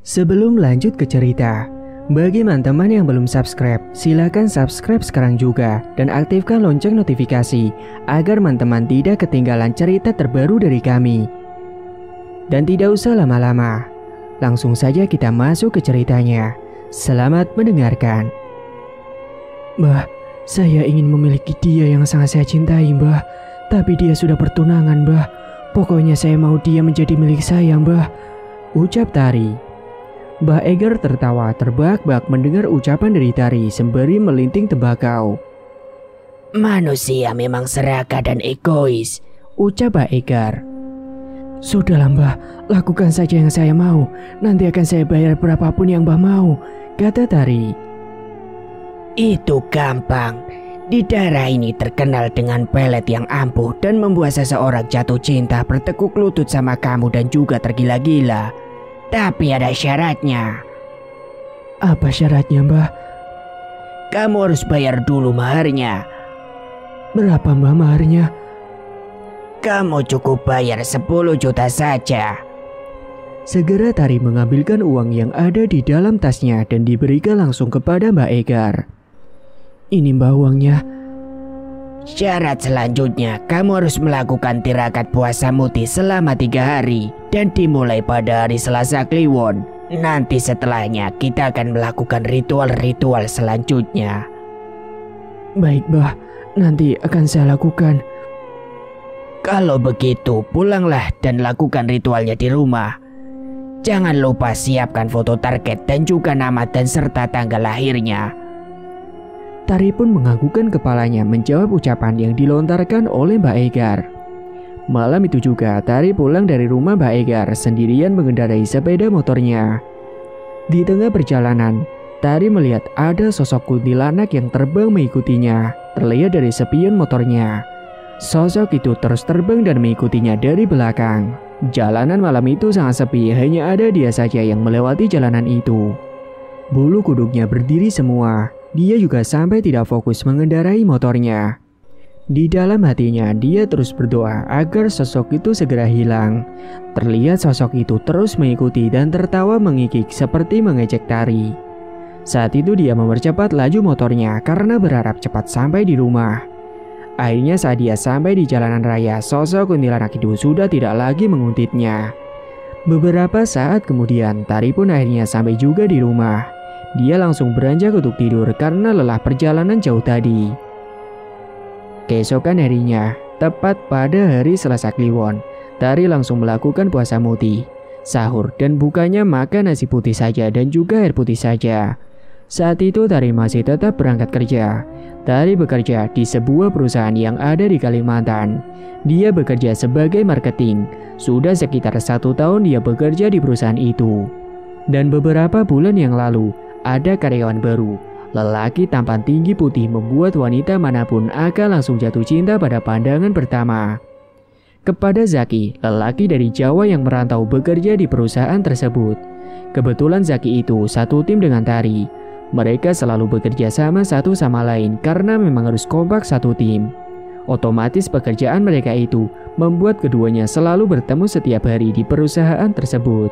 Sebelum lanjut ke cerita, bagi teman-teman yang belum subscribe, silakan subscribe sekarang juga dan aktifkan lonceng notifikasi agar teman-teman tidak ketinggalan cerita terbaru dari kami. Dan tidak usah lama-lama, langsung saja kita masuk ke ceritanya. Selamat mendengarkan. Mbah, saya ingin memiliki dia yang sangat saya cintai, Mbah. Tapi dia sudah bertunangan, Mbah. Pokoknya saya mau dia menjadi milik saya, Mbah, ucap Tari. Mbah Egar tertawa terbahak-bahak mendengar ucapan dari Tari sembari melinting tembakau. Manusia memang serakah dan egois, ucap Mbah Egar. Sudahlah Mbah, lakukan saja yang saya mau. Nanti akan saya bayar berapapun yang Mbah mau, kata Tari. Itu gampang. Di daerah ini terkenal dengan pelet yang ampuh dan membuat seseorang jatuh cinta bertekuk lutut sama kamu dan juga tergila-gila. Tapi ada syaratnya. Apa syaratnya, Mbah? Kamu harus bayar dulu maharnya. Berapa, Mbah, maharnya? Kamu cukup bayar 10 juta saja. Segera Tari mengambilkan uang yang ada di dalam tasnya dan diberikan langsung kepada Mbak Egar. Ini Mbah uangnya. Syarat selanjutnya, kamu harus melakukan tirakat puasa muti selama 3 hari dan dimulai pada hari Selasa Kliwon. Nanti setelahnya kita akan melakukan ritual-ritual selanjutnya. Baik Mbah, nanti akan saya lakukan. Kalau begitu, pulanglah dan lakukan ritualnya di rumah. Jangan lupa siapkan foto target dan juga nama dan serta tanggal lahirnya. Tari pun menganggukkan kepalanya menjawab ucapan yang dilontarkan oleh Mbak Egar. Malam itu juga Tari pulang dari rumah Mbak Egar sendirian mengendarai sepeda motornya. Di tengah perjalanan, Tari melihat ada sosok kuntilanak yang terbang mengikutinya, terlihat dari spion motornya. Sosok itu terus terbang dan mengikutinya dari belakang. Jalanan malam itu sangat sepi, hanya ada dia saja yang melewati jalanan itu. Bulu kuduknya berdiri semua. Dia juga sampai tidak fokus mengendarai motornya. Di dalam hatinya dia terus berdoa agar sosok itu segera hilang. Terlihat sosok itu terus mengikuti dan tertawa mengikik seperti mengejek Tari. Saat itu dia mempercepat laju motornya karena berharap cepat sampai di rumah. Akhirnya saat dia sampai di jalanan raya, sosok kuntilanak itu sudah tidak lagi menguntitnya. Beberapa saat kemudian Tari pun akhirnya sampai juga di rumah. Dia langsung beranjak untuk tidur karena lelah perjalanan jauh tadi. Keesokan harinya, tepat pada hari Selasa Kliwon, Tari langsung melakukan puasa muti. Sahur dan bukanya makan nasi putih saja dan juga air putih saja. Saat itu Tari masih tetap berangkat kerja. Tari bekerja di sebuah perusahaan yang ada di Kalimantan. Dia bekerja sebagai marketing. Sudah sekitar 1 tahun dia bekerja di perusahaan itu. Dan beberapa bulan yang lalu, ada karyawan baru. Lelaki tampan tinggi putih membuat wanita manapun akan langsung jatuh cinta pada pandangan pertama. Kepada Zaki, lelaki dari Jawa yang merantau bekerja di perusahaan tersebut. Kebetulan Zaki itu satu tim dengan Tari. Mereka selalu bekerja sama satu sama lain karena memang harus kompak satu tim. Otomatis pekerjaan mereka itu membuat keduanya selalu bertemu setiap hari di perusahaan tersebut.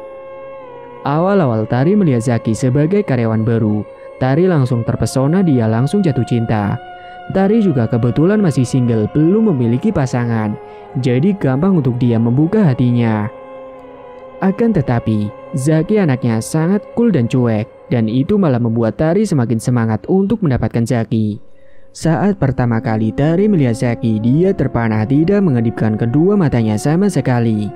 Awal-awal Tari melihat Zaki sebagai karyawan baru. Tari langsung terpesona, dia langsung jatuh cinta. Tari juga kebetulan masih single, belum memiliki pasangan. Jadi gampang untuk dia membuka hatinya. Akan tetapi, Zaki anaknya sangat cool dan cuek. Dan itu malah membuat Tari semakin semangat untuk mendapatkan Zaki. Saat pertama kali Tari melihat Zaki, dia terpana tidak mengedipkan kedua matanya sama sekali.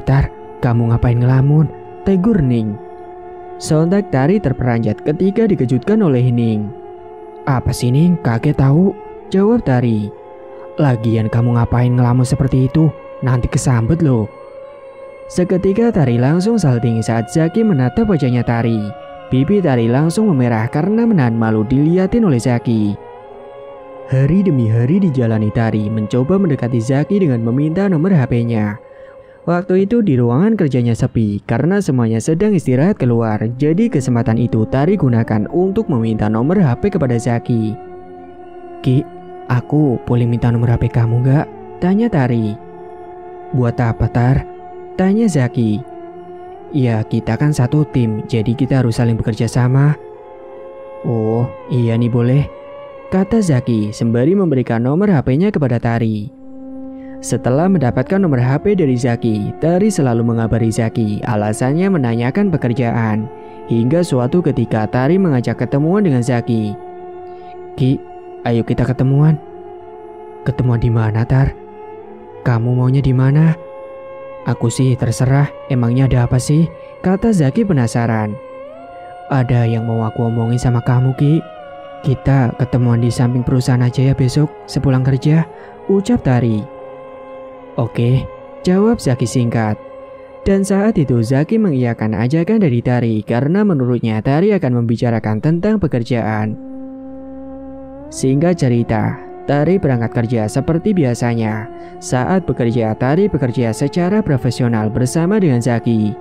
Tar, kamu ngapain ngelamun? Tegur Ning. Sontak Tari terperanjat ketika dikejutkan oleh Ning. Apa sih Ning? Kaget tahu? Jawab Tari. Lagian kamu ngapain ngelamun seperti itu? Nanti kesambet loh. Seketika Tari langsung salting saat Zaki menatap wajahnya Tari. Pipi Tari langsung memerah karena menahan malu dilihatin oleh Zaki. Hari demi hari dijalani Tari mencoba mendekati Zaki dengan meminta nomor HP-nya. Waktu itu di ruangan kerjanya sepi karena semuanya sedang istirahat keluar. Jadi kesempatan itu Tari gunakan untuk meminta nomor HP kepada Zaki. Ki, aku boleh minta nomor HP kamu gak? Tanya Tari. Buat apa Tar? Tanya Zaki. Ya kita kan satu tim, jadi kita harus saling bekerja sama. Oh, iya nih boleh, kata Zaki sembari memberikan nomor HP-nya kepada Tari. Setelah mendapatkan nomor HP dari Zaki, Tari selalu mengabari Zaki, alasannya menanyakan pekerjaan. Hingga suatu ketika Tari mengajak ketemuan dengan Zaki. Ki, ayo kita ketemuan. Ketemuan di mana, Tar? Kamu maunya di mana? Aku sih terserah, emangnya ada apa sih? Kata Zaki penasaran. Ada yang mau aku omongin sama kamu, Ki. Kita ketemuan di samping perusahaan aja ya besok, sepulang kerja, ucap Tari. Oke, jawab Zaki singkat. Dan saat itu Zaki mengiyakan ajakan dari Tari karena menurutnya Tari akan membicarakan tentang pekerjaan. Singkat cerita, Tari berangkat kerja seperti biasanya. Saat bekerja, Tari bekerja secara profesional bersama dengan Zaki.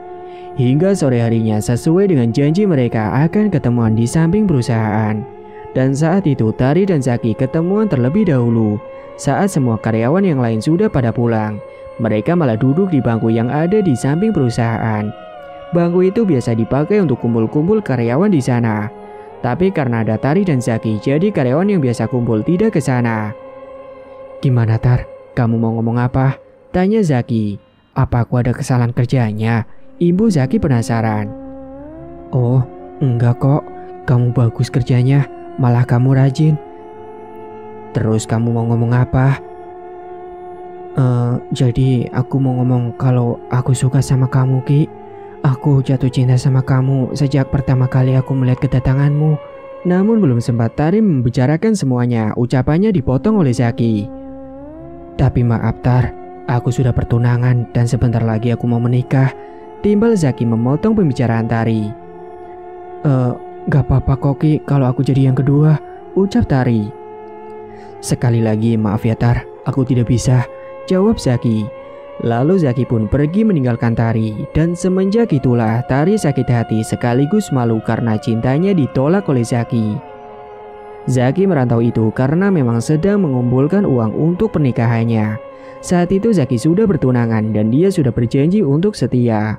Hingga sore harinya sesuai dengan janji mereka akan ketemuan di samping perusahaan. Dan saat itu Tari dan Zaki ketemuan terlebih dahulu. Saat semua karyawan yang lain sudah pada pulang, mereka malah duduk di bangku yang ada di samping perusahaan. Bangku itu biasa dipakai untuk kumpul-kumpul karyawan di sana. Tapi karena ada Tari dan Zaki, jadi karyawan yang biasa kumpul tidak ke sana. Gimana Tar? Kamu mau ngomong apa? Tanya Zaki. Apa aku ada kesalahan kerjanya? Ibu Zaki penasaran. Oh, enggak kok. Kamu bagus kerjanya, malah kamu rajin. Terus kamu mau ngomong apa? Jadi aku mau ngomong kalau aku suka sama kamu, Ki. Aku jatuh cinta sama kamu sejak pertama kali aku melihat kedatanganmu. Namun belum sempat Tari membicarakan semuanya, ucapannya dipotong oleh Zaki. Tapi maaf Tar, aku sudah pertunangan dan sebentar lagi aku mau menikah. Timbal Zaki memotong pembicaraan Tari. Gak apa-apa kok Ki kalau aku jadi yang kedua, ucap Tari. Sekali lagi maaf ya Tar, aku tidak bisa, jawab Zaki. Lalu Zaki pun pergi meninggalkan Tari. Dan semenjak itulah Tari sakit hati sekaligus malu karena cintanya ditolak oleh Zaki. Zaki merantau itu karena memang sedang mengumpulkan uang untuk pernikahannya. Saat itu Zaki sudah bertunangan dan dia sudah berjanji untuk setia.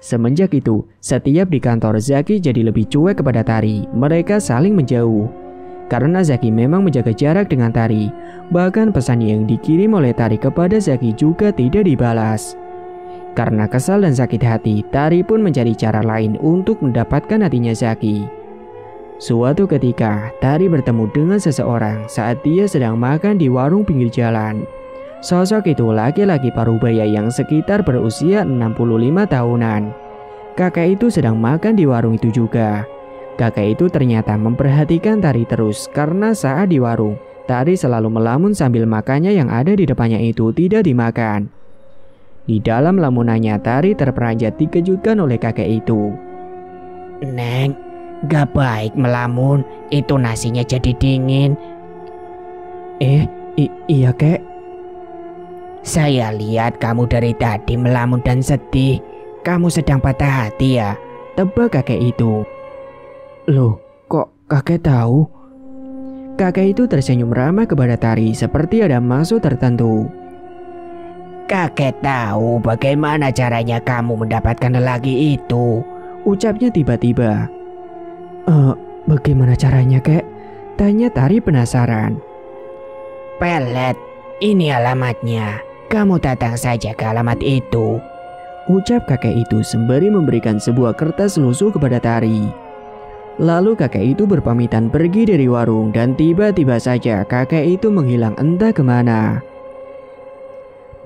Semenjak itu, setiap di kantor Zaki jadi lebih cuek kepada Tari. Mereka saling menjauh. Karena Zaki memang menjaga jarak dengan Tari, bahkan pesan yang dikirim oleh Tari kepada Zaki juga tidak dibalas. Karena kesal dan sakit hati, Tari pun mencari cara lain untuk mendapatkan hatinya Zaki. Suatu ketika, Tari bertemu dengan seseorang saat dia sedang makan di warung pinggir jalan. Sosok itu laki-laki parubaya yang sekitar berusia 65 tahunan. Kakek itu sedang makan di warung itu juga. Kakek itu ternyata memperhatikan Tari terus karena saat di warung, Tari selalu melamun sambil makannya yang ada di depannya itu tidak dimakan. Di dalam lamunannya Tari terperanjat dikejutkan oleh kakek itu. Neng, gak baik melamun, itu nasinya jadi dingin. Iya kek. Saya lihat kamu dari tadi melamun dan sedih. Kamu sedang patah hati ya? Tebak kakek itu. Loh, kok kakek tahu? Kakek itu tersenyum ramah kepada Tari seperti ada maksud tertentu. Kakek tahu bagaimana caranya kamu mendapatkan lelaki itu, ucapnya tiba-tiba. Bagaimana caranya kek? Tanya Tari penasaran. Pelet, ini alamatnya. Kamu datang saja ke alamat itu, ucap kakek itu sembari memberikan sebuah kertas lusuh kepada Tari. Lalu kakek itu berpamitan pergi dari warung dan tiba-tiba saja kakek itu menghilang entah kemana.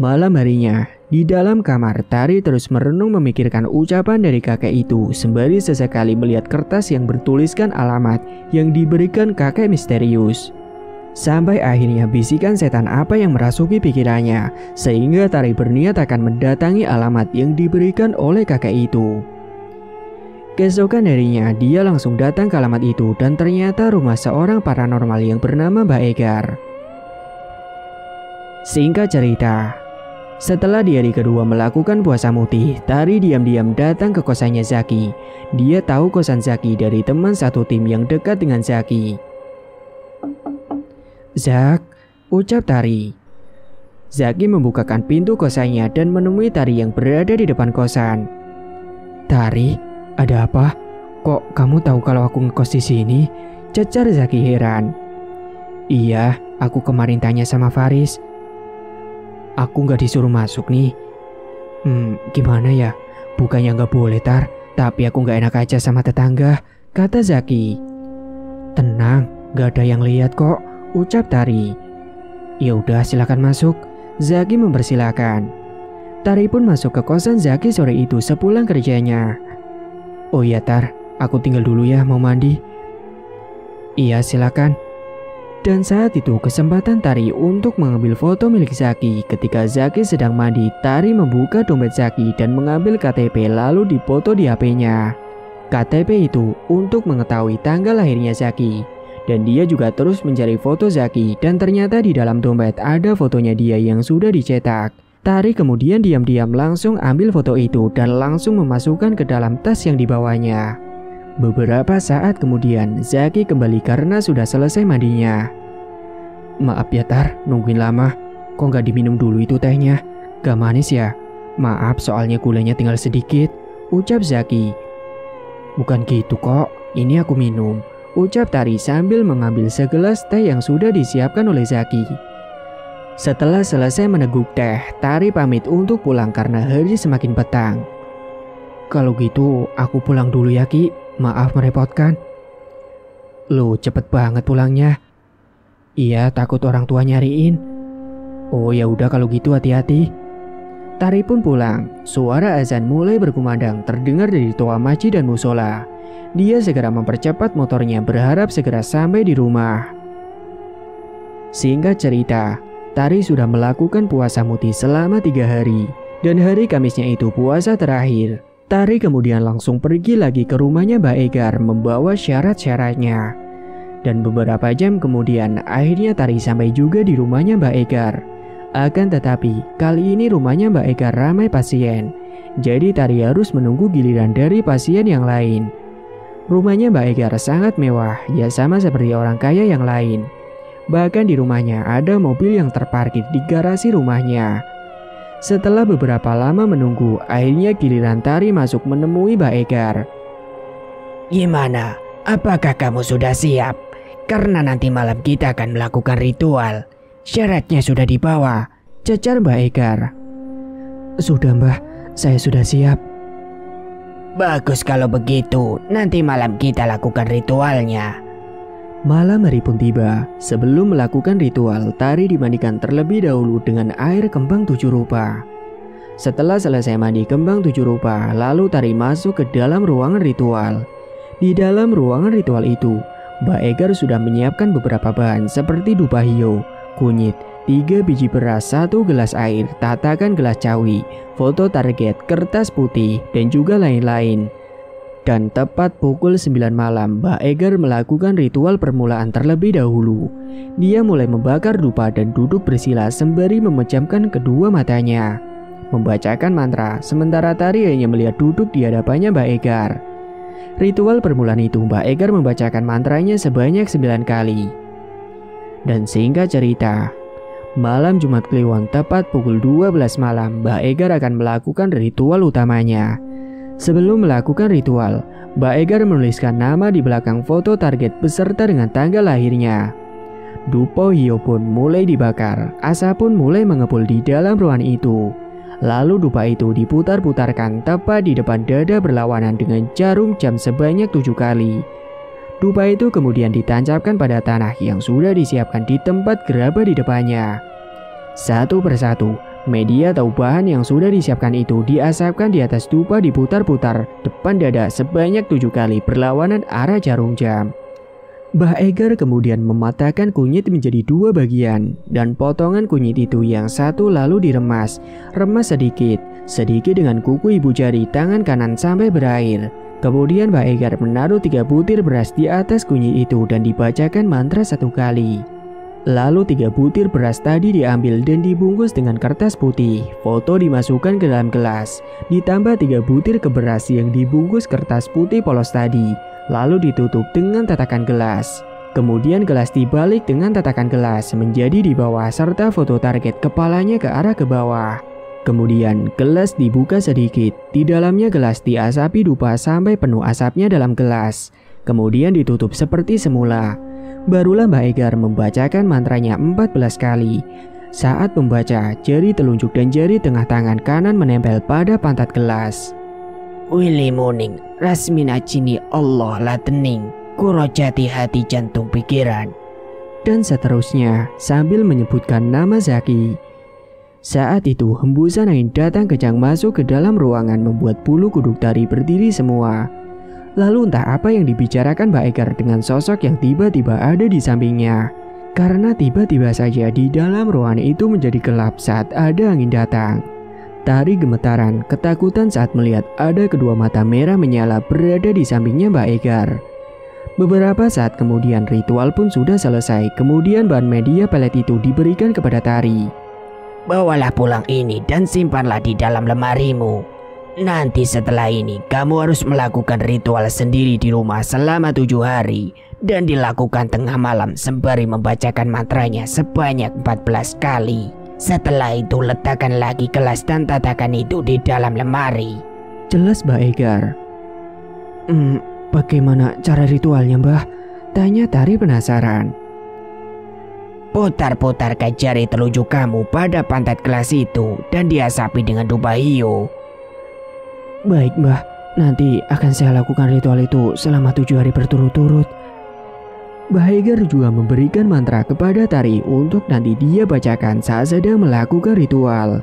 Malam harinya, di dalam kamar Tari terus merenung memikirkan ucapan dari kakek itu sembari sesekali melihat kertas yang bertuliskan alamat yang diberikan kakek misterius. Sampai akhirnya bisikan setan apa yang merasuki pikirannya sehingga Tari berniat akan mendatangi alamat yang diberikan oleh kakek itu. Keesokan harinya, dia langsung datang ke alamat itu dan ternyata rumah seorang paranormal yang bernama Mbak Egar. Singkat cerita, setelah di hari kedua melakukan puasa mutih, Tari diam-diam datang ke kosannya Zaki. Dia tahu kosan Zaki dari teman satu tim yang dekat dengan Zaki. Zak, ucap Tari. Zaki membukakan pintu kosannya dan menemui Tari yang berada di depan kosan. Tari, ada apa? Kok kamu tahu kalau aku ngekos di sini? Cecar Zaki heran. Iya, aku kemarin tanya sama Faris. Aku nggak disuruh masuk nih. Gimana ya? Bukannya nggak boleh, Tar, tapi aku nggak enak aja sama tetangga, kata Zaki. Tenang, nggak ada yang lihat kok, ucap Tari. Ya udah, silakan masuk. Zaki mempersilahkan. Tari pun masuk ke kosan Zaki sore itu sepulang kerjanya. Oh iya, Tar, aku tinggal dulu ya, mau mandi. Iya, silakan. Dan saat itu kesempatan Tari untuk mengambil foto milik Zaki. Ketika Zaki sedang mandi, Tari membuka dompet Zaki dan mengambil KTP lalu dipoto di HP-nya. KTP itu untuk mengetahui tanggal lahirnya Zaki. Dan dia juga terus mencari foto Zaki dan ternyata di dalam dompet ada fotonya dia yang sudah dicetak. Tari kemudian diam-diam langsung ambil foto itu dan langsung memasukkan ke dalam tas yang dibawanya. Beberapa saat kemudian, Zaki kembali karena sudah selesai mandinya. Maaf ya, Tar, nungguin lama. Kok nggak diminum dulu itu tehnya? Gak manis ya? Maaf, soalnya gulanya tinggal sedikit, ucap Zaki. Bukan gitu kok, ini aku minum, ucap Tari sambil mengambil segelas teh yang sudah disiapkan oleh Zaki. Setelah selesai meneguk teh, Tari pamit untuk pulang karena hari semakin petang. Kalau gitu, aku pulang dulu ya, Ki. Maaf merepotkan. Loh, cepet banget pulangnya. Iya, takut orang tua nyariin. Oh ya udah kalau gitu hati-hati. Tari pun pulang. Suara azan mulai berkumandang terdengar dari toa masjid dan musola. Dia segera mempercepat motornya berharap segera sampai di rumah. Singkat cerita, Tari sudah melakukan puasa muti selama 3 hari. Dan hari Kamisnya itu puasa terakhir. Tari kemudian langsung pergi lagi ke rumahnya Mbak Egar membawa syarat-syaratnya. Dan beberapa jam kemudian akhirnya Tari sampai juga di rumahnya Mbak Egar. Akan tetapi kali ini rumahnya Mbak Egar ramai pasien. Jadi Tari harus menunggu giliran dari pasien yang lain. Rumahnya Mbak Egar sangat mewah, ya sama seperti orang kaya yang lain. Bahkan di rumahnya ada mobil yang terparkir di garasi rumahnya. Setelah beberapa lama menunggu, akhirnya giliran Tari masuk menemui Mbak Egar. Gimana? Apakah kamu sudah siap? Karena nanti malam kita akan melakukan ritual. Syaratnya sudah dibawa, cecar Mbak Egar. Sudah Mbah, saya sudah siap. Bagus kalau begitu, nanti malam kita lakukan ritualnya. Malam hari pun tiba. Sebelum melakukan ritual, Tari dimandikan terlebih dahulu dengan air kembang 7 rupa. Setelah selesai mandi kembang 7 rupa, lalu Tari masuk ke dalam ruangan ritual. Di dalam ruangan ritual itu, Mbak Egar sudah menyiapkan beberapa bahan seperti dupa hio, kunyit, 3 biji beras, 1 gelas air, tatakan gelas cawi, foto target, kertas putih, dan juga lain-lain. Dan tepat pukul 9 malam, Mbak Egar melakukan ritual permulaan terlebih dahulu. Dia mulai membakar dupa dan duduk bersila sembari memejamkan kedua matanya. Membacakan mantra, sementara Tari hanya melihat duduk di hadapannya Mbak Egar. Ritual permulaan itu Mbak Egar membacakan mantranya sebanyak 9 kali. Dan singkat cerita, malam Jumat Kliwon tepat pukul 12 malam, Mbak Egar akan melakukan ritual utamanya. Sebelum melakukan ritual, Mbak Egar menuliskan nama di belakang foto target beserta dengan tanggal lahirnya. Dupa hio pun mulai dibakar, asap pun mulai mengepul di dalam ruangan itu. Lalu dupa itu diputar-putarkan tepat di depan dada berlawanan dengan jarum jam sebanyak 7 kali. Dupa itu kemudian ditancapkan pada tanah yang sudah disiapkan di tempat gerabah di depannya. Satu persatu, media atau bahan yang sudah disiapkan itu diasapkan di atas dupa, diputar-putar depan dada sebanyak 7 kali berlawanan arah jarum jam. Mbak Egar kemudian mematahkan kunyit menjadi 2 bagian dan potongan kunyit itu yang satu lalu diremas, remas sedikit dengan kuku ibu jari tangan kanan sampai berair. Kemudian Mbak Egar menaruh 3 butir beras di atas kunyit itu dan dibacakan mantra 1 kali. Lalu 3 butir beras tadi diambil dan dibungkus dengan kertas putih. Foto dimasukkan ke dalam gelas, ditambah 3 butir ke beras yang dibungkus kertas putih polos tadi, lalu ditutup dengan tatakan gelas. Kemudian gelas dibalik dengan tatakan gelas menjadi di bawah serta foto target kepalanya ke arah ke bawah. Kemudian gelas dibuka sedikit, di dalamnya gelas diasapi dupa sampai penuh asapnya dalam gelas. Kemudian ditutup seperti semula. Barulah Mbak Egar membacakan mantranya 14 kali. Saat membaca, jari telunjuk dan jari tengah tangan kanan menempel pada pantat gelas. Wili muning, rasmina cini Allah latening, kurojati hati jantung pikiran. Dan seterusnya sambil menyebutkan nama Zaki. Saat itu hembusan angin datang kencang masuk ke dalam ruangan membuat bulu kuduk Tari berdiri semua. Lalu entah apa yang dibicarakan Mbak Egar dengan sosok yang tiba-tiba ada di sampingnya. Karena tiba-tiba saja di dalam ruangan itu menjadi gelap saat ada angin datang. Tari gemetaran, ketakutan saat melihat ada kedua mata merah menyala berada di sampingnya Mbak Egar. Beberapa saat kemudian ritual pun sudah selesai. Kemudian bahan media pelet itu diberikan kepada Tari. Bawalah pulang ini dan simpanlah di dalam lemarimu. Nanti setelah ini kamu harus melakukan ritual sendiri di rumah selama 7 hari. Dan dilakukan tengah malam sembari membacakan mantranya sebanyak 14 kali. Setelah itu letakkan lagi gelas dan tatakan itu di dalam lemari. Jelas Mbak Egar. Bagaimana cara ritualnya Mbah? Tanya Tari penasaran. Putar-putarkan jari telunjuk kamu pada pantat gelas itu dan diasapi dengan dupa hiu. Baik Mbah, nanti akan saya lakukan ritual itu selama 7 hari berturut-turut. Mbah Egar juga memberikan mantra kepada Tari untuk nanti dia bacakan saat sedang melakukan ritual.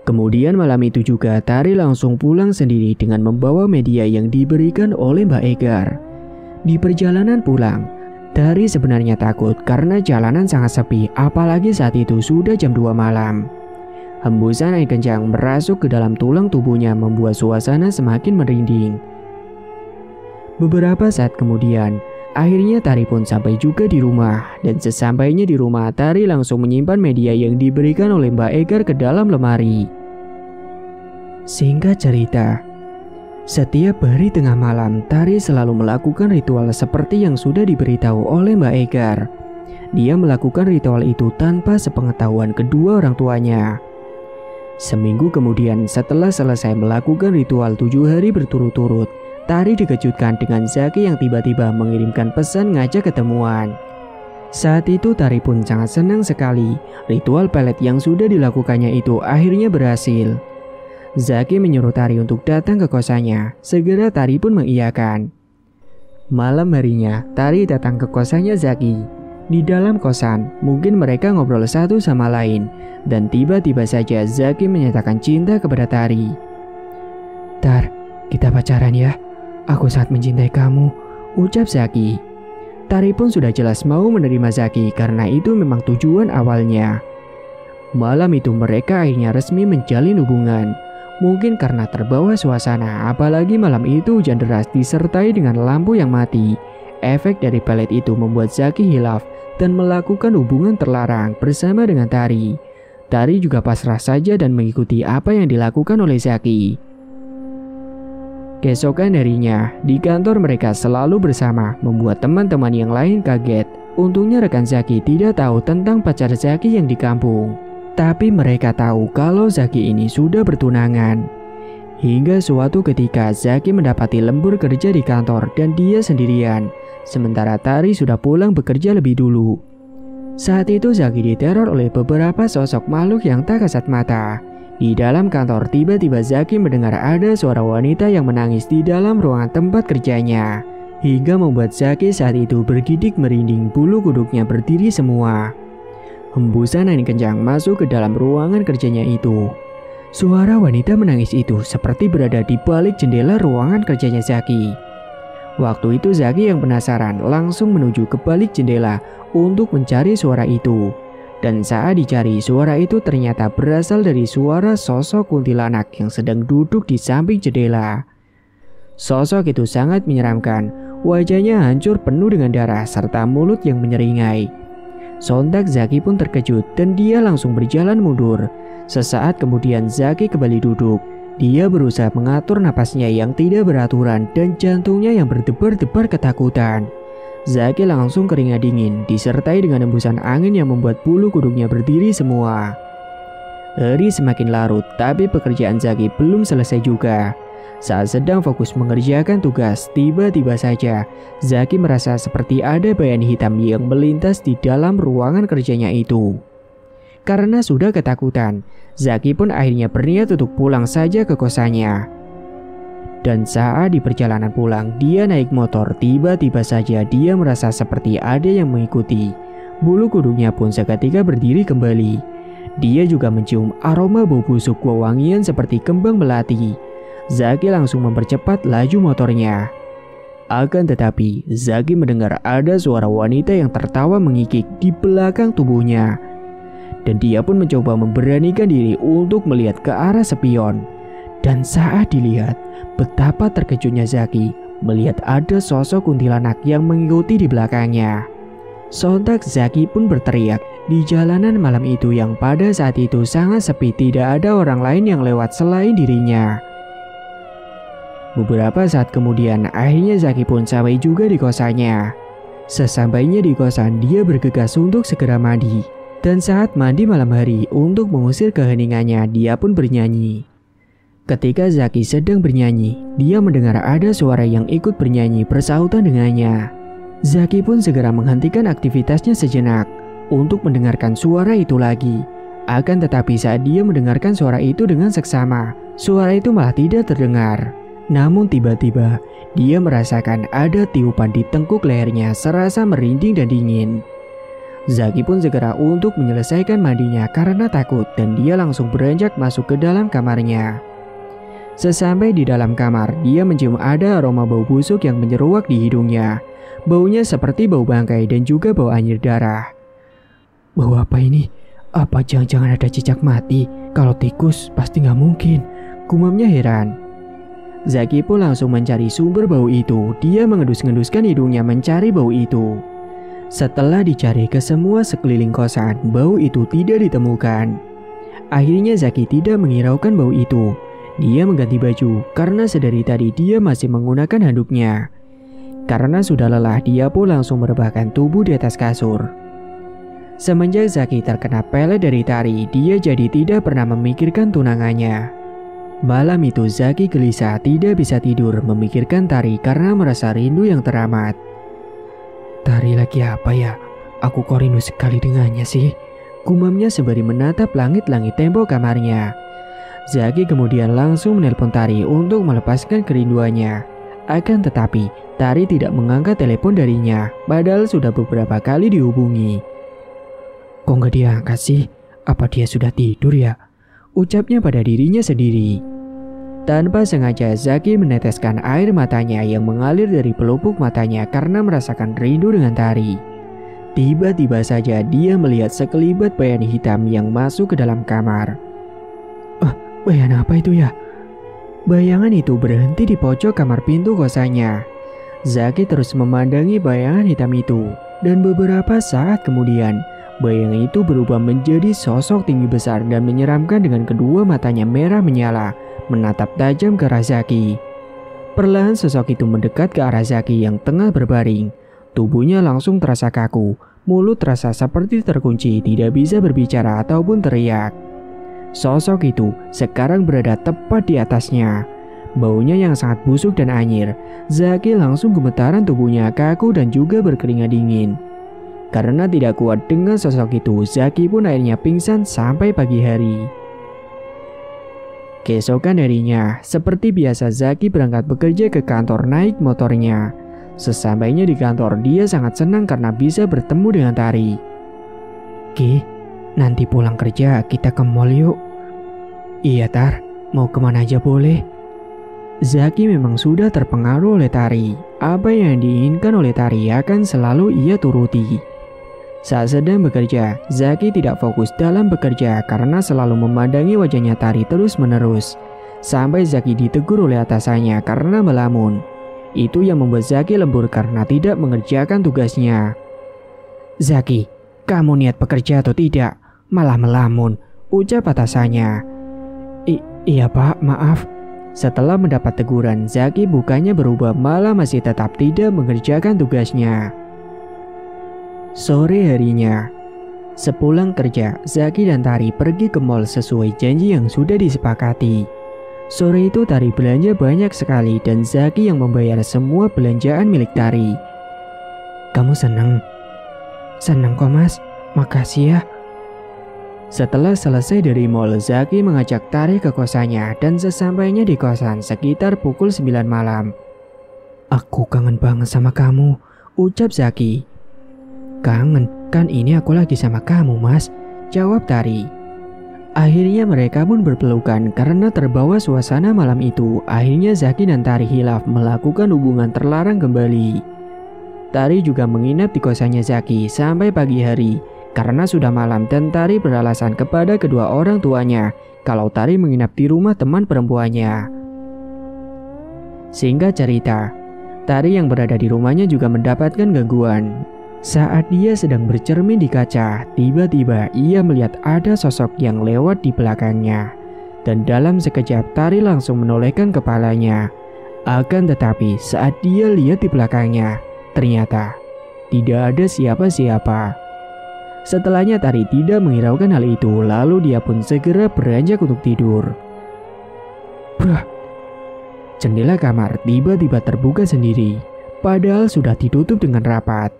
Kemudian malam itu juga Tari langsung pulang sendiri dengan membawa media yang diberikan oleh Mbak Egar. Di perjalanan pulang, Tari sebenarnya takut karena jalanan sangat sepi, apalagi saat itu sudah jam 2 malam. Hembusan angin kencang merasuk ke dalam tulang tubuhnya membuat suasana semakin merinding. Beberapa saat kemudian, akhirnya Tari pun sampai juga di rumah. Dan sesampainya di rumah, Tari langsung menyimpan media yang diberikan oleh Mbak Egar ke dalam lemari. Singkat cerita, setiap hari tengah malam, Tari selalu melakukan ritual seperti yang sudah diberitahu oleh Mbak Egar. Dia melakukan ritual itu tanpa sepengetahuan kedua orang tuanya. Seminggu kemudian setelah selesai melakukan ritual 7 hari berturut-turut, Tari dikejutkan dengan Zaki yang tiba-tiba mengirimkan pesan ngajak ketemuan. Saat itu Tari pun sangat senang sekali. Ritual pelet yang sudah dilakukannya itu akhirnya berhasil. Zaki menyuruh Tari untuk datang ke kosannya. Segera Tari pun mengiyakan. Malam harinya, Tari datang ke kosannya Zaki. Di dalam kosan, mungkin mereka ngobrol satu sama lain. Dan tiba-tiba saja Zaki menyatakan cinta kepada Tari. Tar, kita pacaran ya. Aku sangat mencintai kamu, ucap Zaki. Tari pun sudah jelas mau menerima Zaki karena itu memang tujuan awalnya. Malam itu mereka akhirnya resmi menjalin hubungan. Mungkin karena terbawa suasana, apalagi malam itu hujan deras disertai dengan lampu yang mati. Efek dari pelet itu membuat Zaki hilaf dan melakukan hubungan terlarang bersama dengan Tari. Tari juga pasrah saja dan mengikuti apa yang dilakukan oleh Zaki. Keesokan harinya, di kantor mereka selalu bersama, membuat teman-teman yang lain kaget. Untungnya rekan Zaki tidak tahu tentang pacar Zaki yang di kampung. Tapi mereka tahu kalau Zaki ini sudah bertunangan. Hingga suatu ketika Zaki mendapati lembur kerja di kantor dan dia sendirian. Sementara Tari sudah pulang bekerja lebih dulu. Saat itu Zaki diteror oleh beberapa sosok makhluk yang tak kasat mata. Di dalam kantor tiba-tiba Zaki mendengar ada suara wanita yang menangis di dalam ruangan tempat kerjanya. Hingga membuat Zaki saat itu bergidik merinding, bulu kuduknya berdiri semua. Hembusan angin kencang masuk ke dalam ruangan kerjanya itu. Suara wanita menangis itu seperti berada di balik jendela ruangan kerjanya Zaki. Waktu itu Zaki yang penasaran langsung menuju ke balik jendela untuk mencari suara itu. Dan saat dicari, suara itu ternyata berasal dari suara sosok kuntilanak yang sedang duduk di samping jendela. Sosok itu sangat menyeramkan. Wajahnya hancur penuh dengan darah serta mulut yang menyeringai. Sontak Zaki pun terkejut dan dia langsung berjalan mundur. Sesaat kemudian Zaki kembali duduk. Dia berusaha mengatur napasnya yang tidak beraturan dan jantungnya yang berdebar-debar ketakutan. Zaki langsung keringat dingin disertai dengan hembusan angin yang membuat bulu kuduknya berdiri semua. Hari semakin larut, tapi pekerjaan Zaki belum selesai juga. Saat sedang fokus mengerjakan tugas, tiba-tiba saja Zaki merasa seperti ada bayangan hitam yang melintas di dalam ruangan kerjanya itu. Karena sudah ketakutan, Zaki pun akhirnya berniat untuk pulang saja ke kosannya. Dan saat di perjalanan pulang, dia naik motor, tiba-tiba saja dia merasa seperti ada yang mengikuti. Bulu kuduknya pun seketika berdiri kembali. Dia juga mencium aroma bau busuk wewangian seperti kembang melati. Zaki langsung mempercepat laju motornya. Akan tetapi, Zaki mendengar ada suara wanita yang tertawa mengikik di belakang tubuhnya. Dan dia pun mencoba memberanikan diri untuk melihat ke arah spion. Dan saat dilihat, betapa terkejutnya Zaki melihat ada sosok kuntilanak yang mengikuti di belakangnya. Sontak Zaki pun berteriak. Di jalanan malam itu yang pada saat itu sangat sepi, tidak ada orang lain yang lewat selain dirinya. Beberapa saat kemudian, akhirnya Zaki pun sampai juga di kosannya. Sesampainya di kosan, dia bergegas untuk segera mandi. Dan saat mandi malam hari untuk mengusir keheningannya, dia pun bernyanyi. Ketika Zaki sedang bernyanyi, dia mendengar ada suara yang ikut bernyanyi bersahutan dengannya. Zaki pun segera menghentikan aktivitasnya sejenak untuk mendengarkan suara itu lagi. Akan tetapi saat dia mendengarkan suara itu dengan seksama, suara itu malah tidak terdengar. Namun tiba-tiba, dia merasakan ada tiupan di tengkuk lehernya serasa merinding dan dingin. Zaki pun segera untuk menyelesaikan mandinya karena takut dan dia langsung beranjak masuk ke dalam kamarnya. Sesampai di dalam kamar, dia mencium ada aroma bau busuk yang menyeruak di hidungnya. Baunya seperti bau bangkai dan juga bau anyir darah. Bau apa ini? Apa jangan-jangan ada cicak mati? Kalau tikus pasti nggak mungkin, gumamnya heran. Zaki pun langsung mencari sumber bau itu. Dia mengendus-enduskan hidungnya mencari bau itu. Setelah dicari ke semua sekeliling kosan, bau itu tidak ditemukan. Akhirnya Zaki tidak menghiraukan bau itu. Dia mengganti baju karena sedari tadi dia masih menggunakan handuknya. Karena sudah lelah, dia pun langsung merebahkan tubuh di atas kasur. Semenjak Zaki terkena pelet dari Tari, dia jadi tidak pernah memikirkan tunangannya. Malam itu Zaki gelisah, tidak bisa tidur memikirkan Tari karena merasa rindu yang teramat. Tari lagi apa ya? Aku kok rindu sekali dengannya sih. Gumamnya sembari menatap langit-langit tembok kamarnya. Zaki kemudian langsung menelpon Tari untuk melepaskan kerinduannya. Akan tetapi, Tari tidak mengangkat telepon darinya, padahal sudah beberapa kali dihubungi. Kok nggak diangkat sih? Apa dia sudah tidur ya? Ucapnya pada dirinya sendiri. Tanpa sengaja, Zaki meneteskan air matanya yang mengalir dari pelupuk matanya karena merasakan rindu dengan Tari. Tiba-tiba saja dia melihat sekelibat bayangan hitam yang masuk ke dalam kamar. Bayangan apa itu ya? Bayangan itu berhenti di pojok kamar pintu kosannya. Zaki terus memandangi bayangan hitam itu. Dan beberapa saat kemudian, bayangan itu berubah menjadi sosok tinggi besar dan menyeramkan dengan kedua matanya merah menyala, menatap tajam ke arah Zaki. Perlahan sosok itu mendekat ke arah Zaki yang tengah berbaring. Tubuhnya langsung terasa kaku, mulut terasa seperti terkunci, tidak bisa berbicara ataupun teriak. Sosok itu sekarang berada tepat di atasnya. Baunya yang sangat busuk dan anyir. Zaki langsung gemetaran, tubuhnya kaku dan juga berkeringat dingin. Karena tidak kuat dengan sosok itu, Zaki pun akhirnya pingsan sampai pagi hari. Keesokan harinya, seperti biasa Zaki berangkat bekerja ke kantor naik motornya. Sesampainya di kantor, dia sangat senang karena bisa bertemu dengan Tari. Ki, nanti pulang kerja kita ke mall yuk. Iya Tar, mau kemana aja boleh. Zaki memang sudah terpengaruh oleh Tari. Apa yang diinginkan oleh Tari akan selalu ia turuti. Saat sedang bekerja, Zaki tidak fokus dalam bekerja karena selalu memandangi wajahnya Tari terus-menerus. Sampai Zaki ditegur oleh atasannya karena melamun. Itu yang membuat Zaki lembur karena tidak mengerjakan tugasnya. Zaki, kamu niat bekerja atau tidak? Malah melamun, ucap atasannya. Iya Pak, maaf. Setelah mendapat teguran, Zaki bukannya berubah, malah masih tetap tidak mengerjakan tugasnya. Sore harinya, Sepulang kerja, Zaki dan Tari pergi ke mall sesuai janji yang sudah disepakati. Sore itu Tari belanja banyak sekali dan Zaki yang membayar semua belanjaan milik Tari. Kamu senang? Senang kok mas, makasih ya. Setelah selesai dari mall, Zaki mengajak Tari ke kosannya dan sesampainya di kosan sekitar pukul 9 malam. Aku kangen banget sama kamu, ucap Zaki. Kangen, kan ini aku lagi sama kamu mas, jawab Tari. Akhirnya mereka pun berpelukan karena terbawa suasana malam itu. Akhirnya Zaki dan Tari hilaf melakukan hubungan terlarang kembali. Tari juga menginap di kosannya Zaki sampai pagi hari karena sudah malam dan Tari beralasan kepada kedua orang tuanya kalau Tari menginap di rumah teman perempuannya. Singkat cerita, Tari yang berada di rumahnya juga mendapatkan gangguan. Saat dia sedang bercermin di kaca, tiba-tiba ia melihat ada sosok yang lewat di belakangnya. Dan dalam sekejap Tari langsung menolehkan kepalanya. Akan tetapi saat dia lihat di belakangnya, ternyata tidak ada siapa-siapa. Setelahnya Tari tidak menghiraukan hal itu, lalu dia pun segera beranjak untuk tidur. Brah! Jendela kamar tiba-tiba terbuka sendiri, padahal sudah ditutup dengan rapat.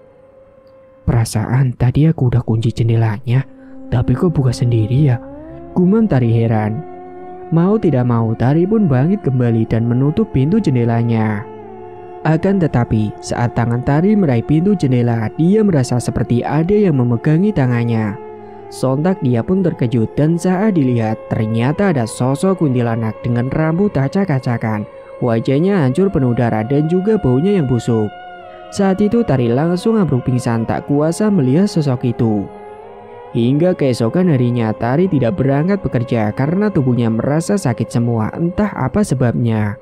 Perasaan tadi aku udah kunci jendelanya, tapi kok buka sendiri ya? Gumam Tari heran. Mau tidak mau Tari pun bangkit kembali dan menutup pintu jendelanya. Akan tetapi saat tangan Tari meraih pintu jendela, dia merasa seperti ada yang memegangi tangannya. Sontak dia pun terkejut dan saat dilihat ternyata ada sosok kuntilanak dengan rambut acak-acakan. Wajahnya hancur penuh darah dan juga baunya yang busuk. Saat itu Tari langsung ambruk pingsan tak kuasa melihat sosok itu. Hingga keesokan harinya Tari tidak berangkat bekerja karena tubuhnya merasa sakit semua, entah apa sebabnya.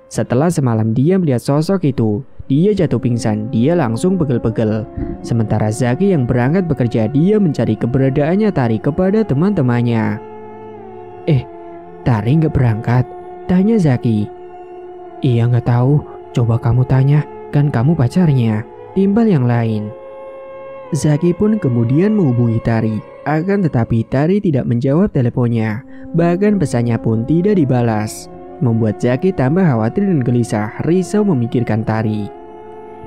Setelah semalam dia melihat sosok itu, dia jatuh pingsan, dia langsung pegel-pegel. Sementara Zaki yang berangkat bekerja, dia mencari keberadaannya Tari kepada teman-temannya. Tari nggak berangkat? Tanya Zaki. Iya nggak tahu, coba kamu tanya. Kan kamu pacarnya, timbal yang lain. Zaki pun kemudian menghubungi Tari, akan tetapi Tari tidak menjawab teleponnya, bahkan pesannya pun tidak dibalas. Membuat Zaki tambah khawatir dan gelisah, risau memikirkan Tari.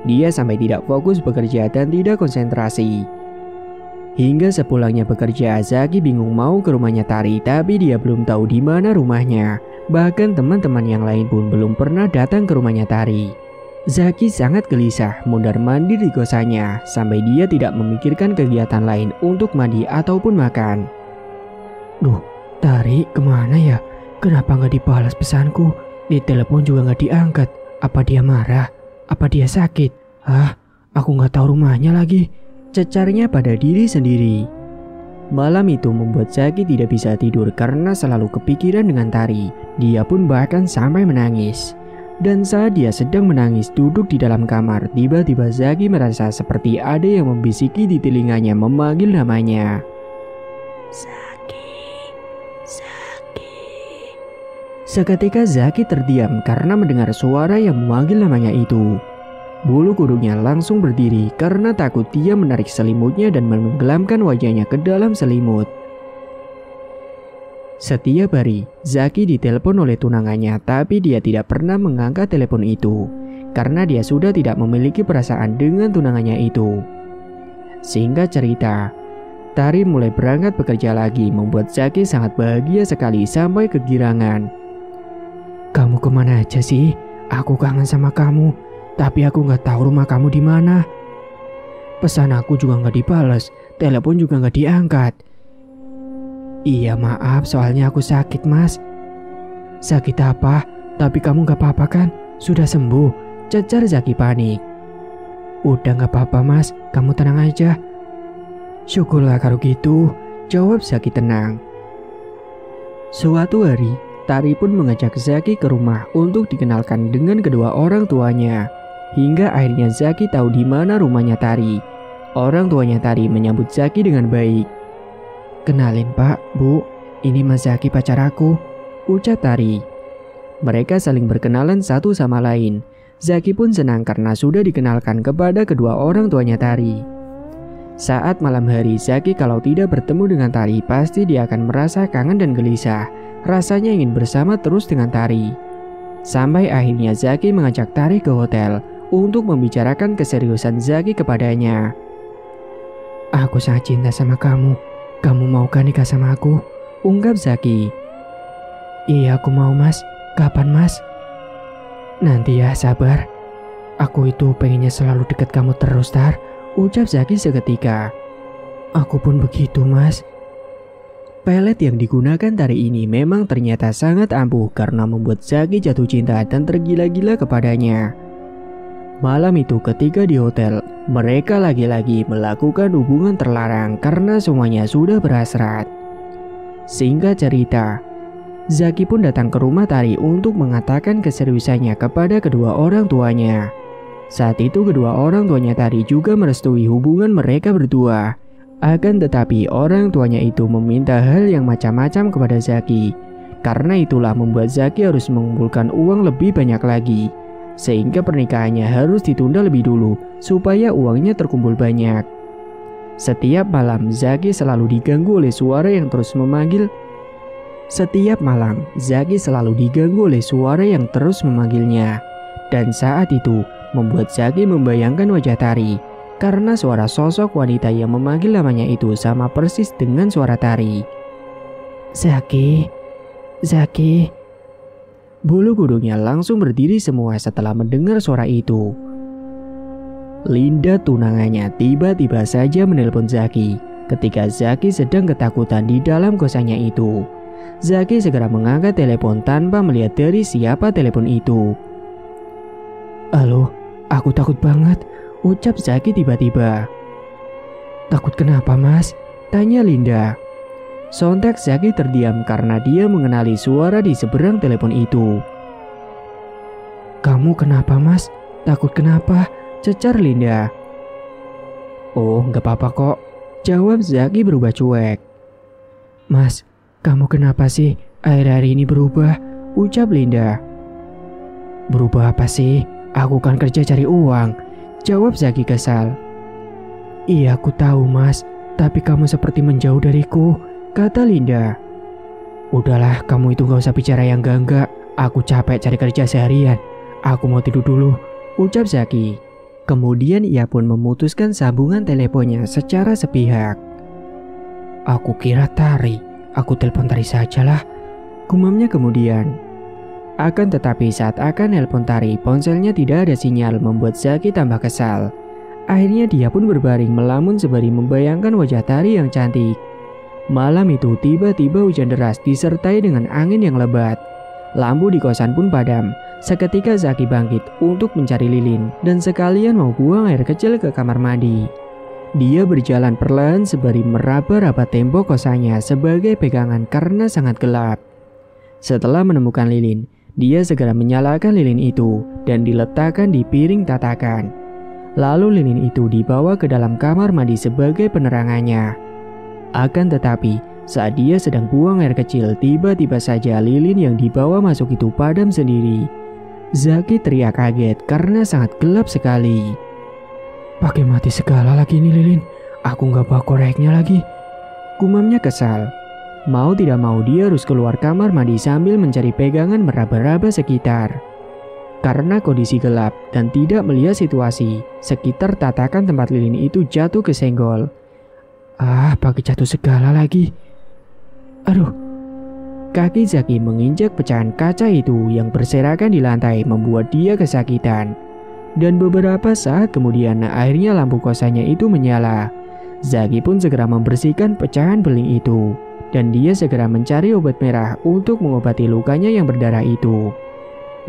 Dia sampai tidak fokus bekerja dan tidak konsentrasi. Hingga sepulangnya bekerja, Zaki bingung mau ke rumahnya Tari, tapi dia belum tahu di mana rumahnya. Bahkan teman-teman yang lain pun belum pernah datang ke rumahnya Tari. Zaki sangat gelisah mondar-mandir di kosannya sampai dia tidak memikirkan kegiatan lain untuk mandi ataupun makan. Duh, Tari kemana ya? Kenapa nggak dibalas pesanku? Di telepon juga nggak diangkat. Apa dia marah? Apa dia sakit? Aku nggak tahu rumahnya lagi. Cecarnya pada diri sendiri. Malam itu membuat Zaki tidak bisa tidur karena selalu kepikiran dengan Tari. Dia pun bahkan sampai menangis. Dan saat dia sedang menangis duduk di dalam kamar, tiba-tiba Zaki merasa seperti ada yang membisiki di telinganya memanggil namanya. Zaki, Zaki. Seketika Zaki terdiam karena mendengar suara yang memanggil namanya itu. Bulu kuduknya langsung berdiri karena takut. Dia menarik selimutnya dan menenggelamkan wajahnya ke dalam selimut. Setiap hari, Zaki ditelepon oleh tunangannya, tapi dia tidak pernah mengangkat telepon itu karena dia sudah tidak memiliki perasaan dengan tunangannya itu. Singkat cerita, Tari mulai berangkat bekerja lagi, membuat Zaki sangat bahagia sekali sampai kegirangan. Kamu kemana aja sih? Aku kangen sama kamu, tapi aku nggak tahu rumah kamu di mana. Pesan aku juga nggak dibalas, telepon juga nggak diangkat. Iya maaf, soalnya aku sakit mas. Sakit apa? Tapi kamu gak apa-apa kan? Sudah sembuh, cecar Zaki panik. Udah gak apa-apa mas, kamu tenang aja. Syukurlah kalau gitu, jawab Zaki tenang. Suatu hari, Tari pun mengajak Zaki ke rumah untuk dikenalkan dengan kedua orang tuanya. Hingga akhirnya Zaki tahu di mana rumahnya Tari. Orang tuanya Tari menyambut Zaki dengan baik. Kenalin pak, bu, ini Mas Zaki pacar aku, ucap Tari. Mereka saling berkenalan satu sama lain. Zaki pun senang karena sudah dikenalkan kepada kedua orang tuanya Tari. Saat malam hari, Zaki kalau tidak bertemu dengan Tari pasti dia akan merasa kangen dan gelisah. Rasanya ingin bersama terus dengan Tari. Sampai akhirnya Zaki mengajak Tari ke hotel untuk membicarakan keseriusan Zaki kepadanya. Aku sangat cinta sama kamu. Kamu maukah nikah sama aku? Ungkap Zaki. Iya aku mau mas. Kapan mas? Nanti ya, sabar. Aku itu pengennya selalu dekat kamu terus, Tar. Ucap Zaki seketika. Aku pun begitu mas. Pelet yang digunakan Tari ini memang ternyata sangat ampuh karena membuat Zaki jatuh cinta dan tergila-gila kepadanya. Malam itu ketika di hotel, mereka lagi-lagi melakukan hubungan terlarang karena semuanya sudah berhasrat. Singkat cerita, Zaki pun datang ke rumah Tari untuk mengatakan keseriusannya kepada kedua orang tuanya. Saat itu kedua orang tuanya Tari juga merestui hubungan mereka berdua. Akan tetapi orang tuanya itu meminta hal yang macam-macam kepada Zaki. Karena itulah membuat Zaki harus mengumpulkan uang lebih banyak lagi. Sehingga pernikahannya harus ditunda lebih dulu supaya uangnya terkumpul banyak. Setiap malam Zaki selalu diganggu oleh suara yang terus memanggil. Dan saat itu membuat Zaki membayangkan wajah Tari karena suara sosok wanita yang memanggil namanya itu sama persis dengan suara Tari. Zaki, Zaki. Bulu kuduknya langsung berdiri semua setelah mendengar suara itu. Linda tunangannya tiba-tiba saja menelpon Zaki ketika Zaki sedang ketakutan di dalam kosannya itu. Zaki segera mengangkat telepon tanpa melihat dari siapa telepon itu. Halo, aku takut banget, ucap Zaki tiba-tiba. Takut kenapa mas? Tanya Linda. Sontak Zaki terdiam karena dia mengenali suara di seberang telepon itu. Kamu kenapa mas? Takut kenapa? Cecar Linda. Oh, gak apa-apa kok, jawab Zaki berubah cuek. Mas, kamu kenapa sih akhir-akhir ini berubah? Ucap Linda. Berubah apa sih? Aku kan kerja cari uang, jawab Zaki kesal. Iya aku tahu mas, tapi kamu seperti menjauh dariku, kata Linda. Udahlah kamu itu gak usah bicara yang enggak, aku capek cari kerja seharian. Aku mau tidur dulu, ucap Zaki. Kemudian ia pun memutuskan sambungan teleponnya secara sepihak. Aku kira Tari, aku telepon Tari sajalah, gumamnya kemudian. Akan tetapi saat akan nelpon Tari, ponselnya tidak ada sinyal membuat Zaki tambah kesal. Akhirnya dia pun berbaring melamun sembari membayangkan wajah Tari yang cantik. Malam itu tiba-tiba hujan deras disertai dengan angin yang lebat. Lampu di kosan pun padam. Seketika Zaki bangkit untuk mencari lilin dan sekalian mau buang air kecil ke kamar mandi. Dia berjalan perlahan sembari meraba-raba tembok kosannya sebagai pegangan karena sangat gelap. Setelah menemukan lilin, dia segera menyalakan lilin itu dan diletakkan di piring tatakan. Lalu lilin itu dibawa ke dalam kamar mandi sebagai penerangannya. Akan tetapi, saat dia sedang buang air kecil, tiba-tiba saja lilin yang dibawa masuk itu padam sendiri. Zaki teriak kaget karena sangat gelap sekali. Pakai mati segala lagi ini lilin, aku nggak bawa koreknya lagi, gumamnya kesal. Mau tidak mau dia harus keluar kamar mandi sambil mencari pegangan meraba-raba sekitar. Karena kondisi gelap dan tidak melihat situasi, sekitar tatakan tempat lilin itu jatuh ke senggol. Ah, pakai jatuh segala lagi. Aduh. Kaki Zaki menginjak pecahan kaca itu yang berserakan di lantai membuat dia kesakitan. Dan beberapa saat kemudian akhirnya lampu kosannya itu menyala. Zaki pun segera membersihkan pecahan beling itu. Dan dia segera mencari obat merah untuk mengobati lukanya yang berdarah itu.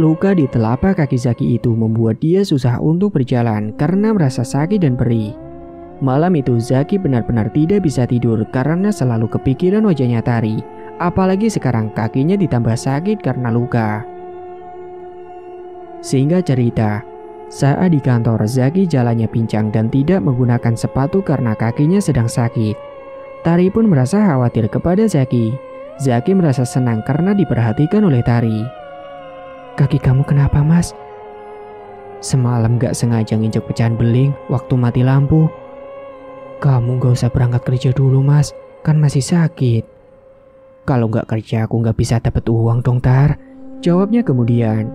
Luka di telapak kaki Zaki itu membuat dia susah untuk berjalan karena merasa sakit dan perih. Malam itu Zaki benar-benar tidak bisa tidur karena selalu kepikiran wajahnya Tari. Apalagi sekarang kakinya ditambah sakit karena luka. Singkat cerita, saat di kantor Zaki jalannya pincang dan tidak menggunakan sepatu karena kakinya sedang sakit. Tari pun merasa khawatir kepada Zaki. Zaki merasa senang karena diperhatikan oleh Tari. Kaki kamu kenapa mas? Semalam gak sengaja nginjek pecahan beling waktu mati lampu. Kamu gak usah berangkat kerja dulu mas, kan masih sakit. Kalau gak kerja aku gak bisa dapat uang dong Tar, jawabnya kemudian.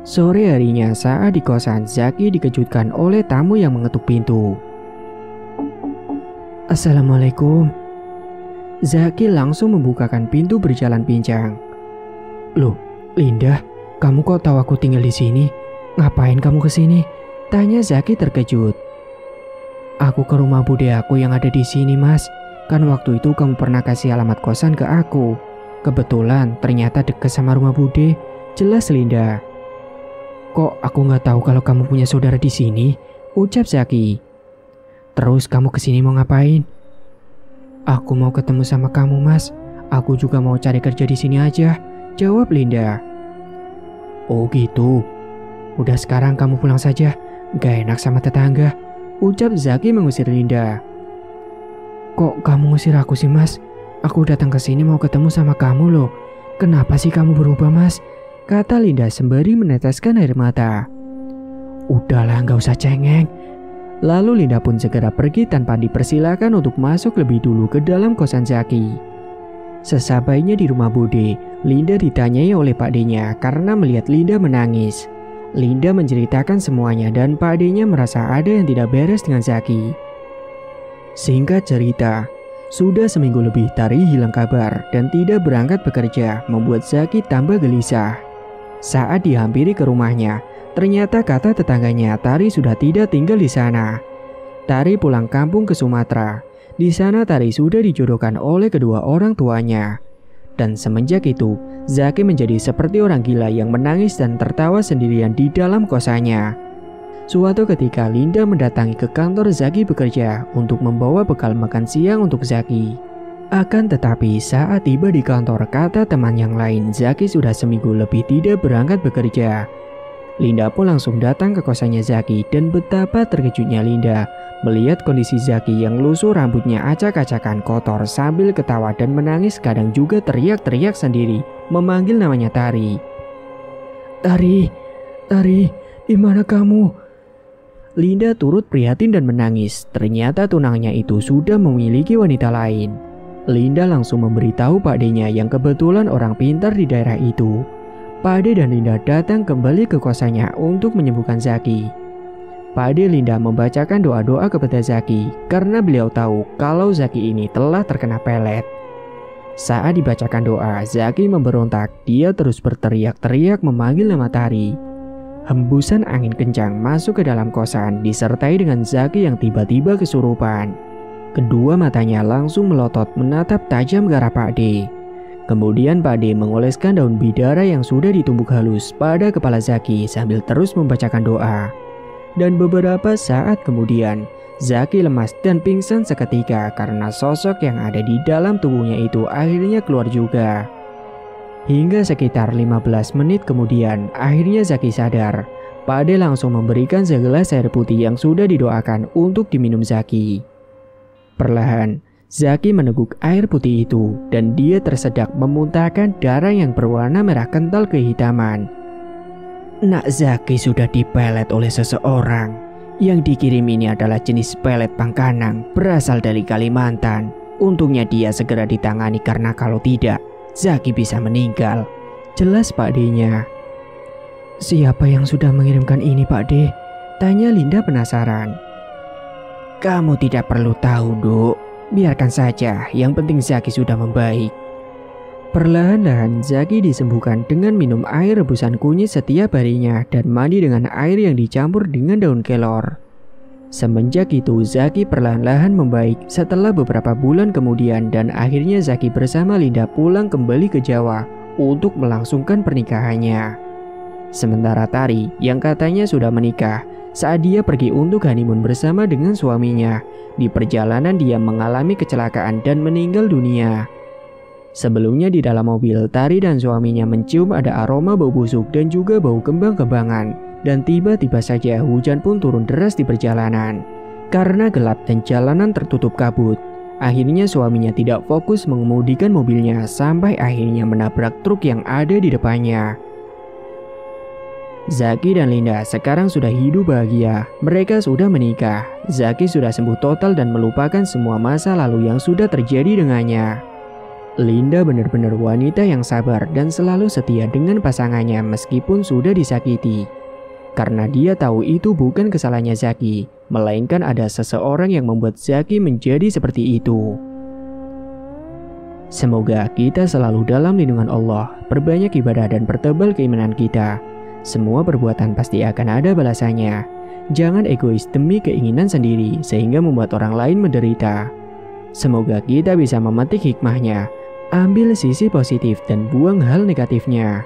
Sore harinya saat di kosan, Zaki dikejutkan oleh tamu yang mengetuk pintu. Assalamualaikum. Zaki langsung membukakan pintu berjalan pincang. Loh, Linda, kamu kok tahu aku tinggal di sini? Ngapain kamu kesini? Tanya Zaki terkejut. Aku ke rumah bude aku yang ada di sini mas. Kan waktu itu kamu pernah kasih alamat kosan ke aku. Kebetulan ternyata deket sama rumah bude. Jelas Linda. Kok aku nggak tahu kalau kamu punya saudara di sini? Ucap Zaki. Terus kamu kesini mau ngapain? Aku mau ketemu sama kamu mas. Aku juga mau cari kerja di sini aja. Jawab Linda. Oh gitu. Udah sekarang kamu pulang saja. Gak enak sama tetangga. Ucap Zaki mengusir Linda. Kok kamu ngusir aku sih mas? Aku datang ke sini mau ketemu sama kamu loh. Kenapa sih kamu berubah mas? Kata Linda sembari meneteskan air mata. Udahlah gak usah cengeng. Lalu Linda pun segera pergi tanpa dipersilakan untuk masuk lebih dulu ke dalam kosan Zaki. Sesampainya di rumah bude, Linda ditanyai oleh Pak D-nya karena melihat Linda menangis. Linda menceritakan semuanya dan Pak D-nya merasa ada yang tidak beres dengan Zaki. Singkat cerita, sudah seminggu lebih Tari hilang kabar dan tidak berangkat bekerja membuat Zaki tambah gelisah. Saat dihampiri ke rumahnya, ternyata kata tetangganya Tari sudah tidak tinggal di sana. Tari pulang kampung ke Sumatera. Di sana Tari sudah dijodohkan oleh kedua orang tuanya. Dan semenjak itu, Zaki menjadi seperti orang gila yang menangis dan tertawa sendirian di dalam kosannya. Suatu ketika Linda mendatangi ke kantor Zaki bekerja untuk membawa bekal makan siang untuk Zaki. Akan tetapi saat tiba di kantor, kata teman yang lain, Zaki sudah seminggu lebih tidak berangkat bekerja. Linda pun langsung datang ke kosannya Zaki dan betapa terkejutnya Linda melihat kondisi Zaki yang lusuh, rambutnya acak-acakan kotor sambil ketawa dan menangis, kadang juga teriak-teriak sendiri memanggil namanya Tari. Tari, Tari, di mana kamu? Linda turut prihatin dan menangis. Ternyata tunangnya itu sudah memiliki wanita lain. Linda langsung memberitahu Pak D-nya yang kebetulan orang pintar di daerah itu. Pak D dan Linda datang kembali ke kosannya untuk menyembuhkan Zaki. Pak D Linda membacakan doa-doa kepada Zaki karena beliau tahu kalau Zaki ini telah terkena pelet. Saat dibacakan doa, Zaki memberontak. Dia terus berteriak-teriak memanggil nama Tari. Hembusan angin kencang masuk ke dalam kosan disertai dengan Zaki yang tiba-tiba kesurupan. Kedua matanya langsung melotot menatap tajam ke arah Pak D. Kemudian Pak D mengoleskan daun bidara yang sudah ditumbuk halus pada kepala Zaki sambil terus membacakan doa. Dan beberapa saat kemudian, Zaki lemas dan pingsan seketika karena sosok yang ada di dalam tubuhnya itu akhirnya keluar juga. Hingga sekitar 15 menit kemudian, akhirnya Zaki sadar. Pak D langsung memberikan segelas air putih yang sudah didoakan untuk diminum Zaki. Perlahan, Zaki meneguk air putih itu dan dia tersedak memuntahkan darah yang berwarna merah kental kehitaman. Nak Zaki sudah dipelet oleh seseorang. Yang dikirim ini adalah jenis pelet pangkanang berasal dari Kalimantan. Untungnya dia segera ditangani karena kalau tidak, Zaki bisa meninggal. Jelas Pak D-nya. Siapa yang sudah mengirimkan ini Pak D? Tanya Linda penasaran. Kamu tidak perlu tahu, Duk. Biarkan saja, yang penting Zaki sudah membaik. Perlahan-lahan Zaki disembuhkan dengan minum air rebusan kunyit setiap harinya dan mandi dengan air yang dicampur dengan daun kelor. Semenjak itu Zaki perlahan-lahan membaik setelah beberapa bulan kemudian dan akhirnya Zaki bersama Linda pulang kembali ke Jawa untuk melangsungkan pernikahannya. Sementara Tari yang katanya sudah menikah, saat dia pergi untuk honeymoon bersama dengan suaminya, di perjalanan dia mengalami kecelakaan dan meninggal dunia. Sebelumnya di dalam mobil, Tari dan suaminya mencium ada aroma bau busuk dan juga bau kembang-kembangan. Dan tiba-tiba saja hujan pun turun deras di perjalanan. Karena gelap dan jalanan tertutup kabut, akhirnya suaminya tidak fokus mengemudikan mobilnya sampai akhirnya menabrak truk yang ada di depannya. Zaki dan Linda sekarang sudah hidup bahagia. Mereka sudah menikah. Zaki sudah sembuh total dan melupakan semua masa lalu yang sudah terjadi dengannya. Linda benar-benar wanita yang sabar dan selalu setia dengan pasangannya meskipun sudah disakiti. Karena dia tahu itu bukan kesalahannya Zaki, melainkan ada seseorang yang membuat Zaki menjadi seperti itu. Semoga kita selalu dalam lindungan Allah, perbanyak ibadah dan pertebal keimanan kita. Semua perbuatan pasti akan ada balasannya. Jangan egois demi keinginan sendiri sehingga membuat orang lain menderita. Semoga kita bisa memetik hikmahnya, ambil sisi positif dan buang hal negatifnya.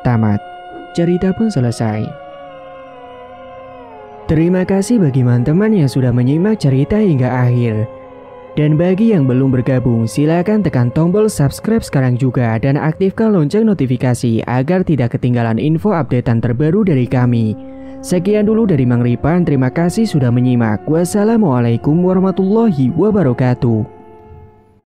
Tamat. Cerita pun selesai. Terima kasih bagi teman-teman yang sudah menyimak cerita hingga akhir. Dan bagi yang belum bergabung, silakan tekan tombol subscribe sekarang juga dan aktifkan lonceng notifikasi agar tidak ketinggalan info updatean terbaru dari kami. Sekian dulu dari Mang Ripan, terima kasih sudah menyimak. Wassalamualaikum warahmatullahi wabarakatuh.